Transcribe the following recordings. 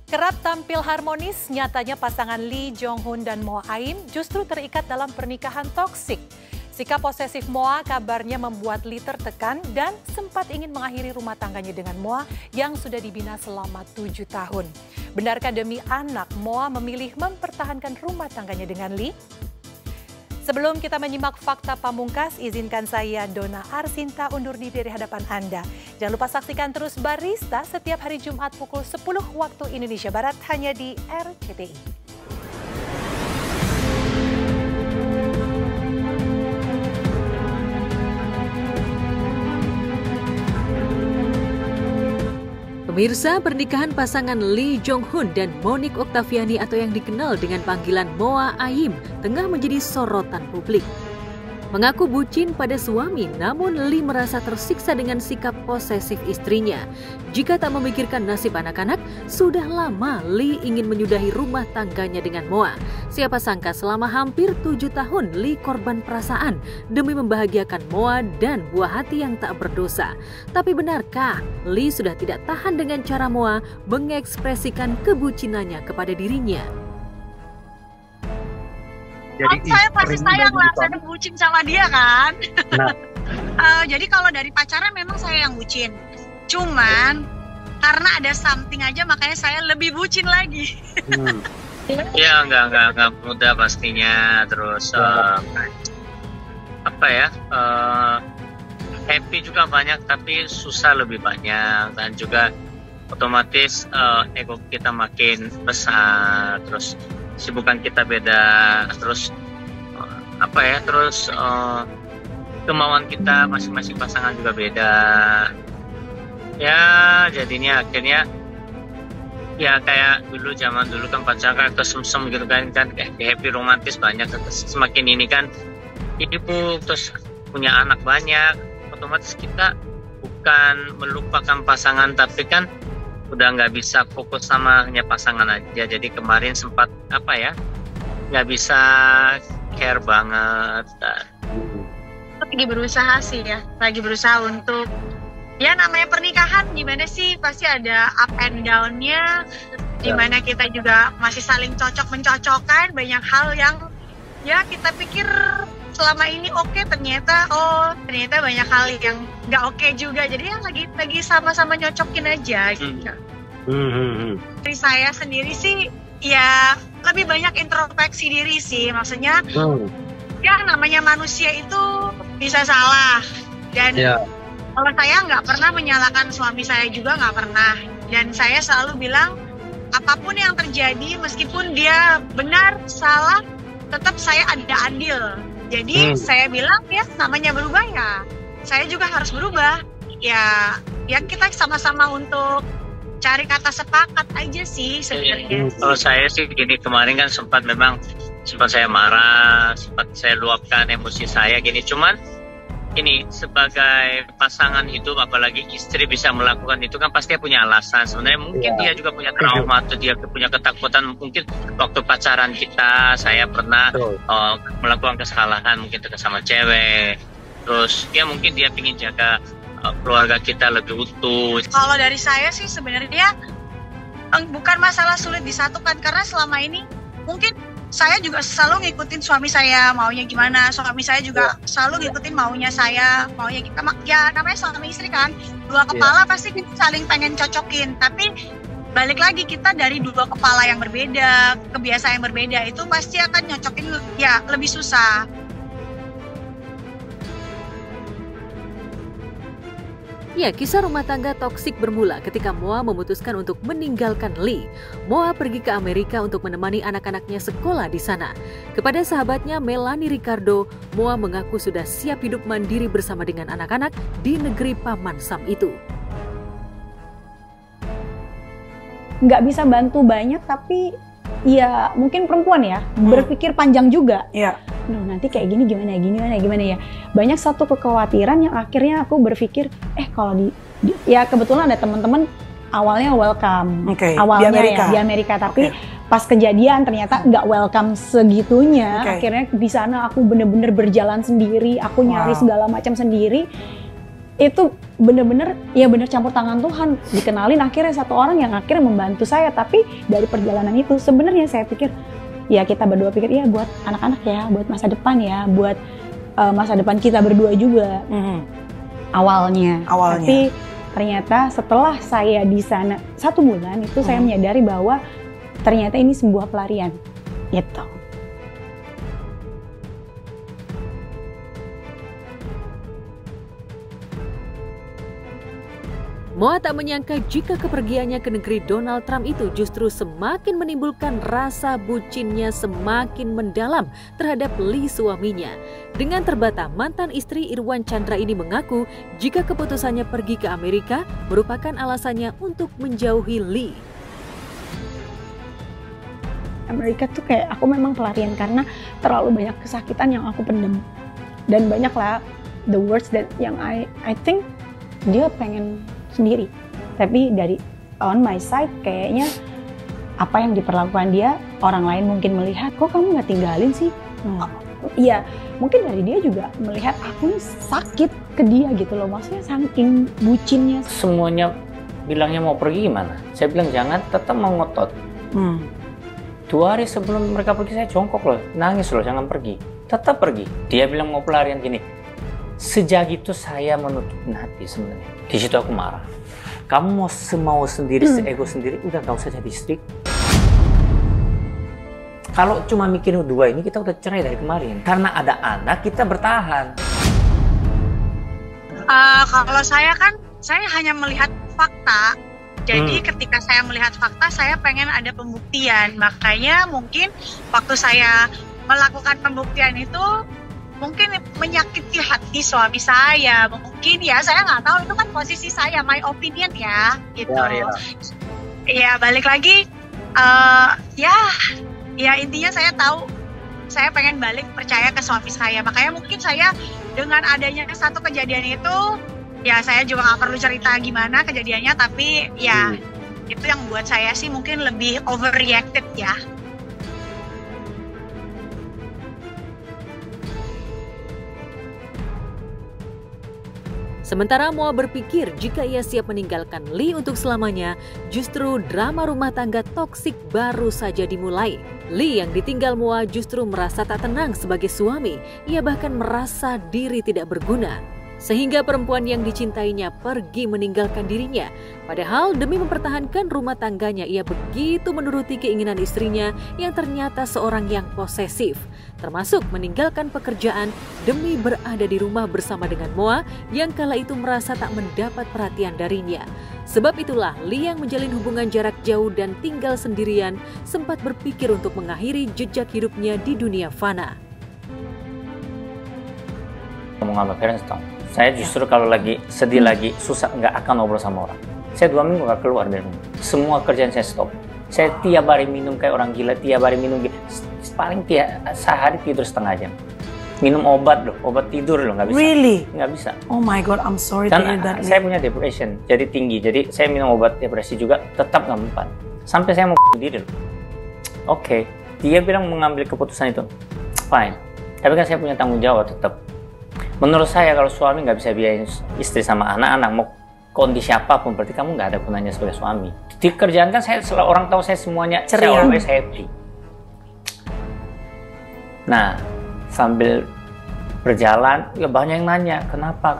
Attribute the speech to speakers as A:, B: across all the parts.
A: Kerap tampil harmonis, nyatanya pasangan Lee Jong Hun dan Moa Aim justru terikat dalam pernikahan toksik. Sikap posesif Moa kabarnya membuat Lee tertekan dan sempat ingin mengakhiri rumah tangganya dengan Moa yang sudah dibina selama 7 tahun. Benarkah demi anak, Moa memilih mempertahankan rumah tangganya dengan Lee? Sebelum kita menyimak fakta pamungkas, izinkan saya, Dona Arsinta, undur diri dari hadapan Anda. Jangan lupa saksikan terus Barista setiap hari Jumat pukul 10 waktu Indonesia Barat hanya di RCTI.
B: Pemirsa, pernikahan pasangan Lee Jong Hun dan Monique Octaviani atau yang dikenal dengan panggilan Moa Aim tengah menjadi sorotan publik. Mengaku bucin pada suami, namun Lee merasa tersiksa dengan sikap posesif istrinya. Jika tak memikirkan nasib anak-anak, sudah lama Lee ingin menyudahi rumah tangganya dengan Moa. Siapa sangka selama hampir 7 tahun Lee korban perasaan demi membahagiakan Moa dan buah hati yang tak berdosa. Tapi benarkah Lee sudah tidak tahan dengan cara Moa mengekspresikan kebucinannya kepada dirinya?
C: Jadi saya pasti sayang lah, saya bucin sama dia kan. Nah. Jadi kalau dari pacaran memang saya yang bucin. Cuman karena ada something aja makanya saya lebih bucin lagi.
D: Ya nggak mudah pastinya. Terus happy juga banyak tapi susah lebih banyak, dan juga otomatis ego kita makin besar, terus sibukan kita beda, terus kemauan kita masing-masing pasangan juga beda. Ya jadinya akhirnya ya kayak zaman dulu kan pacaran kesem-sem gitu kan happy romantis banyak, semakin ini kan ibu terus punya anak banyak, otomatis kita bukan melupakan pasangan tapi kan udah nggak bisa fokus sama hanya pasangan aja. Jadi kemarin sempat nggak bisa care banget.
C: Lagi berusaha sih ya, lagi berusaha untuk ya namanya pernikahan gimana sih, pasti ada up and down-nya, dimana kita juga masih saling mencocokkan banyak hal yang ya kita pikir selama ini oke, ternyata banyak hal yang nggak oke juga. Jadi ya lagi sama-sama nyocokin aja gitu. Dari saya sendiri sih ya lebih banyak introspeksi diri sih, maksudnya ya namanya manusia itu bisa salah, dan kalau saya nggak pernah menyalahkan suami saya juga, nggak pernah, dan saya selalu bilang apapun yang terjadi meskipun dia benar salah tetap saya ada adil. Jadi saya bilang ya namanya berubah ya saya juga harus berubah. Ya kita sama-sama untuk cari kata sepakat aja sih sebenarnya.
D: Kalau saya sih gini, kemarin kan sempat saya marah, sempat saya luapkan emosi saya gini. Cuman ini sebagai pasangan hidup, apalagi istri bisa melakukan itu kan pasti punya alasan. Sebenarnya mungkin dia juga punya trauma atau dia punya ketakutan. Mungkin waktu pacaran saya pernah melakukan kesalahan, mungkin dekat sama cewek. Terus ya mungkin dia ingin jaga keluarga kita lebih utuh.
C: Kalau dari saya sih sebenarnya bukan masalah sulit disatukan, karena selama ini mungkin saya juga selalu ngikutin suami saya maunya gimana, suami saya juga selalu ngikutin maunya saya, maunya kita. Ya namanya suami istri kan, dua kepala pasti kita saling pengen cocokin. Tapi balik lagi, kita dari dua kepala yang berbeda, kebiasaan yang berbeda, itu pasti akan nyocokin ya lebih susah.
B: Ya, kisah rumah tangga toksik bermula ketika Moa memutuskan untuk meninggalkan Lee. Moa pergi ke Amerika untuk menemani anak-anaknya sekolah di sana. Kepada sahabatnya Melanie Ricardo, Moa mengaku sudah siap hidup mandiri bersama dengan anak-anak di negeri Paman Sam itu.
E: Nggak bisa bantu banyak, tapi ya mungkin perempuan ya, berpikir panjang juga. Nanti kayak gini gimana ya. Banyak satu kekhawatiran yang akhirnya aku berpikir, kalau ya kebetulan ada teman-teman awalnya welcome, awalnya di Amerika, tapi pas kejadian ternyata nggak welcome segitunya. Akhirnya di sana aku bener-bener berjalan sendiri, aku nyari segala macam sendiri. itu bener-bener ya bener campur tangan Tuhan, dikenalin akhirnya satu orang yang akhirnya membantu saya. Tapi dari perjalanan itu sebenarnya saya pikir ya kita berdua pikir ya buat anak-anak ya, buat masa depan ya, buat masa depan kita berdua juga. Awalnya. Tapi ternyata setelah saya di sana 1 bulan itu saya menyadari bahwa ternyata ini sebuah pelarian gitu.
B: Moa tak menyangka jika kepergiannya ke negeri Donald Trump itu justru semakin menimbulkan rasa bucinnya semakin mendalam terhadap Lee suaminya. Dengan terbata, mantan istri Irwan Chandra ini mengaku jika keputusannya pergi ke Amerika merupakan alasannya untuk menjauhi Lee.
E: Amerika tuh kayak aku memang pelarian karena terlalu banyak kesakitan yang aku pendam. Dan banyaklah the words that yang I think dia pengen sendiri, tapi dari on my side kayaknya apa yang diperlakukan dia orang lain mungkin melihat kok kamu nggak tinggalin sih. Iya, mungkin dari dia juga melihat aku sakit ke dia gitu loh, maksudnya saking bucinnya.
F: Semuanya bilangnya mau pergi gimana, saya bilang jangan, tetap mau ngotot. 2 hari sebelum mereka pergi saya jongkok loh, nangis loh, jangan pergi, tetap pergi. Dia bilang mau pelarian gini. Sejak itu saya menutupin hati sebenarnya. Di situ aku marah. Kamu mau semau sendiri, seego sendiri, udah gak usah jadi istri. Kalau cuma mikirin 2 ini kita udah cerai dari kemarin. Karena ada anak kita bertahan.
C: Kalau saya kan, saya hanya melihat fakta. Jadi ketika saya melihat fakta, saya pengen ada pembuktian. Makanya mungkin waktu saya melakukan pembuktian itu mungkin menyakiti hati suami saya, mungkin ya saya nggak tahu, itu kan posisi saya, my opinion ya gitu. Ya balik lagi ya intinya saya tahu saya pengen balik percaya ke suami saya, makanya mungkin saya dengan adanya satu kejadian itu ya saya juga nggak perlu cerita gimana kejadiannya, tapi ya itu yang buat saya sih mungkin lebih overreacted ya.
B: Sementara Moa berpikir jika ia siap meninggalkan Lee untuk selamanya, justru drama rumah tangga toksik baru saja dimulai. Lee yang ditinggal Moa justru merasa tak tenang sebagai suami. Ia bahkan merasa diri tidak berguna. Sehingga perempuan yang dicintainya pergi meninggalkan dirinya. Padahal demi mempertahankan rumah tangganya, ia begitu menuruti keinginan istrinya yang ternyata seorang yang posesif. Termasuk meninggalkan pekerjaan demi berada di rumah bersama dengan Moa yang kala itu merasa tak mendapat perhatian darinya. Sebab itulah Lee yang menjalin hubungan jarak jauh dan tinggal sendirian sempat berpikir untuk mengakhiri jejak hidupnya di dunia fana.
F: Ngomong sama parents dong. Saya justru kalau lagi sedih lagi, susah, nggak akan ngobrol sama orang. Saya 2 minggu nggak keluar dari rumah. Semua kerjaan saya stop. Saya tiap hari minum kayak orang gila, tiap hari minum paling sehari tidur setengah jam. Minum obat loh, obat tidur loh, nggak bisa.
G: Really?
F: Nggak bisa.
G: Oh my God, I'm sorry to hear that.
F: Saya punya depression, jadi tinggi. Jadi saya minum obat depresi juga, tetap nggak mempan. Sampai saya mau diri loh. Oke, dia bilang mengambil keputusan itu. Fine. Tapi kan saya punya tanggung jawab tetap. Menurut saya kalau suami nggak bisa biayain istri sama anak-anak, mau kondisi apapun, berarti kamu nggak ada gunanya sebagai suami. Di kerjaan kan saya, orang tahu saya semuanya, saya always happy. Nah, sambil berjalan, ya banyak yang nanya, kenapa.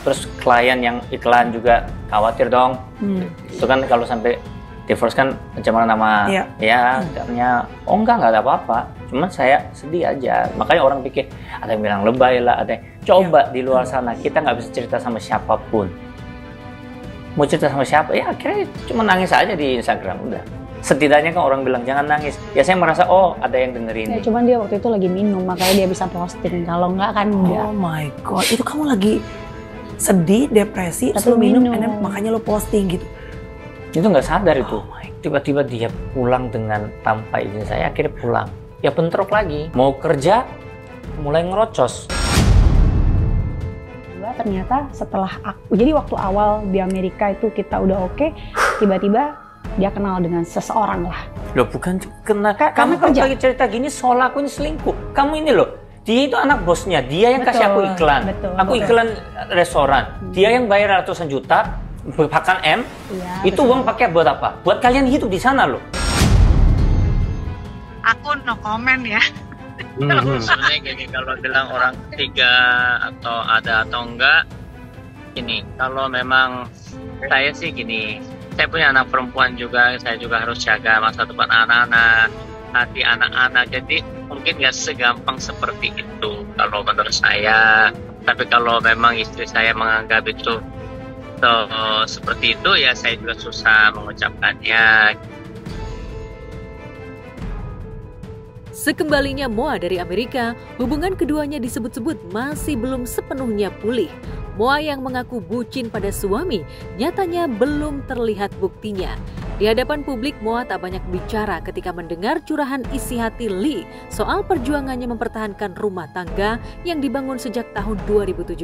F: Terus klien yang iklan juga khawatir dong. Itu kan kalau sampai divorce kan pencemaran nama, ya katanya, oh enggak ada apa-apa. Cuman saya sedih aja. Makanya orang pikir, ada yang bilang lebay lah, ada yang coba di luar sana, kita nggak bisa cerita sama siapapun. Mau cerita sama siapa? Ya akhirnya cuma nangis aja di Instagram, udah. Setidaknya kan orang bilang jangan nangis. Ya saya merasa, oh ada yang dengerin.
E: Ya, cuman dia waktu itu lagi minum, makanya dia bisa posting. Kalau enggak kan enggak.
G: Oh my God, itu kamu lagi sedih, depresi, terus lu minum, makanya lu posting gitu.
F: Itu nggak sadar itu. Tiba-tiba dia pulang dengan tanpa izin saya, akhirnya pulang. Ya bentrok lagi. Mau kerja, mulai ngerocos.
E: Ternyata setelah aku, jadi waktu awal di Amerika itu kita udah oke, tiba-tiba dia kenal dengan seseorang lah.
F: Loh bukan kenal, kamu kalau lagi cerita gini soal aku ini selingkuh. Kamu ini loh, Dia itu anak bosnya, dia yang kasih aku iklan. Aku iklan restoran, dia yang bayar ratusan juta, bahkan M. Itu uang pakai buat apa? Buat kalian hidup di sana loh.
C: Aku no comment ya.
D: Sebenarnya gini, kalau bilang orang ketiga atau ada atau enggak, ini kalau memang saya sih gini, saya punya anak perempuan juga, saya juga harus jaga masa depan anak-anak, hati anak-anak, jadi mungkin nggak segampang seperti itu kalau menurut saya. Tapi kalau memang istri saya menganggap itu seperti itu, ya saya juga susah mengucapkannya.
B: Sekembalinya Moa dari Amerika, hubungan keduanya disebut-sebut masih belum sepenuhnya pulih. Moa yang mengaku bucin pada suami, nyatanya belum terlihat buktinya. Di hadapan publik, Moa tak banyak bicara ketika mendengar curahan isi hati Lee soal perjuangannya mempertahankan rumah tangga yang dibangun sejak tahun 2017.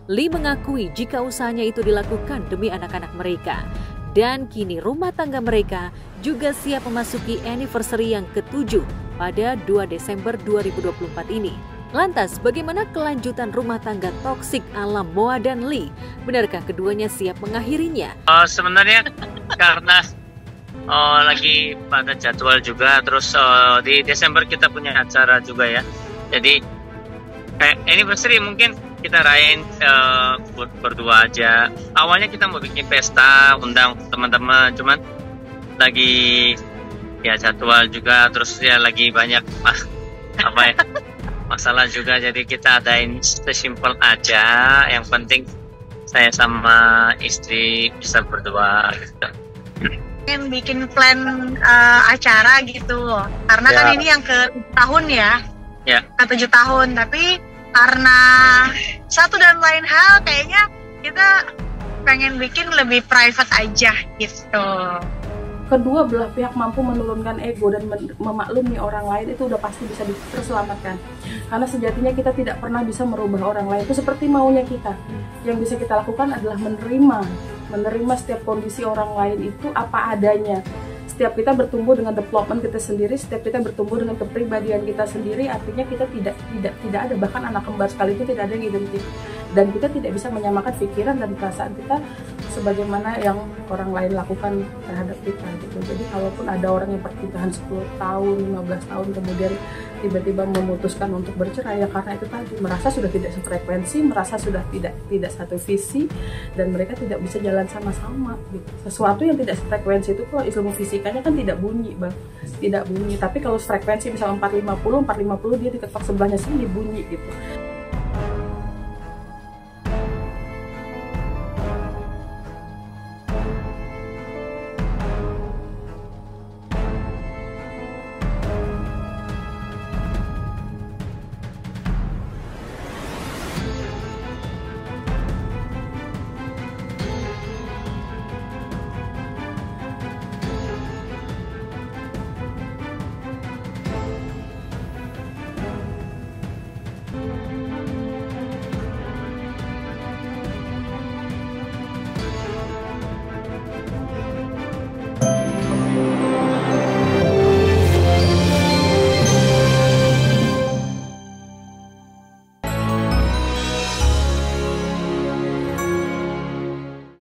B: Lee mengakui jika usahanya itu dilakukan demi anak-anak mereka. Dan kini rumah tangga mereka juga siap memasuki anniversary yang ke-7 pada 2 Desember 2024 ini. Lantas, bagaimana kelanjutan rumah tangga toksik ala Moa dan Lee? Benarkah keduanya siap mengakhirinya?
D: Sebenarnya karena lagi pada jadwal juga, terus di Desember kita punya acara juga ya. Jadi kayak anniversary mungkin kita rayain berdua aja. Awalnya kita mau bikin pesta, undang teman-teman, cuman lagi ya jadwal juga, terus ya lagi banyak masalah juga, jadi kita adain sesimpel aja. Yang penting saya sama istri bisa berdua gitu.
C: Pengen bikin plan acara gitu, karena kan ini yang ke-7 tahun ya, ke-7 tahun. Tapi karena satu dan lain hal, kayaknya kita pengen bikin lebih private aja gitu.
H: Kedua belah pihak mampu menurunkan ego dan memaklumi orang lain, itu udah pasti bisa terselamatkan. Karena sejatinya kita tidak pernah bisa merubah orang lain, itu seperti maunya kita. Yang bisa kita lakukan adalah menerima setiap kondisi orang lain itu apa adanya. Setiap kita bertumbuh dengan development kita sendiri, setiap kita bertumbuh dengan kepribadian kita sendiri, artinya kita tidak ada, bahkan anak kembar sekalipun tidak ada yang identik. Dan kita tidak bisa menyamakan pikiran dan perasaan kita sebagaimana yang orang lain lakukan terhadap kita gitu. Jadi kalaupun ada orang yang pernikahan 10 tahun, 15 tahun kemudian tiba-tiba memutuskan untuk bercerai, ya karena itu tadi merasa sudah tidak sefrekuensi, merasa sudah tidak satu visi, dan mereka tidak bisa jalan sama-sama gitu. Sesuatu yang tidak sefrekuensi itu kalau ilmu fisikanya kan tidak bunyi, Bang. Tidak bunyi. Tapi kalau frekuensi misalnya 450 dia diketok sebelahnya sini bunyi gitu.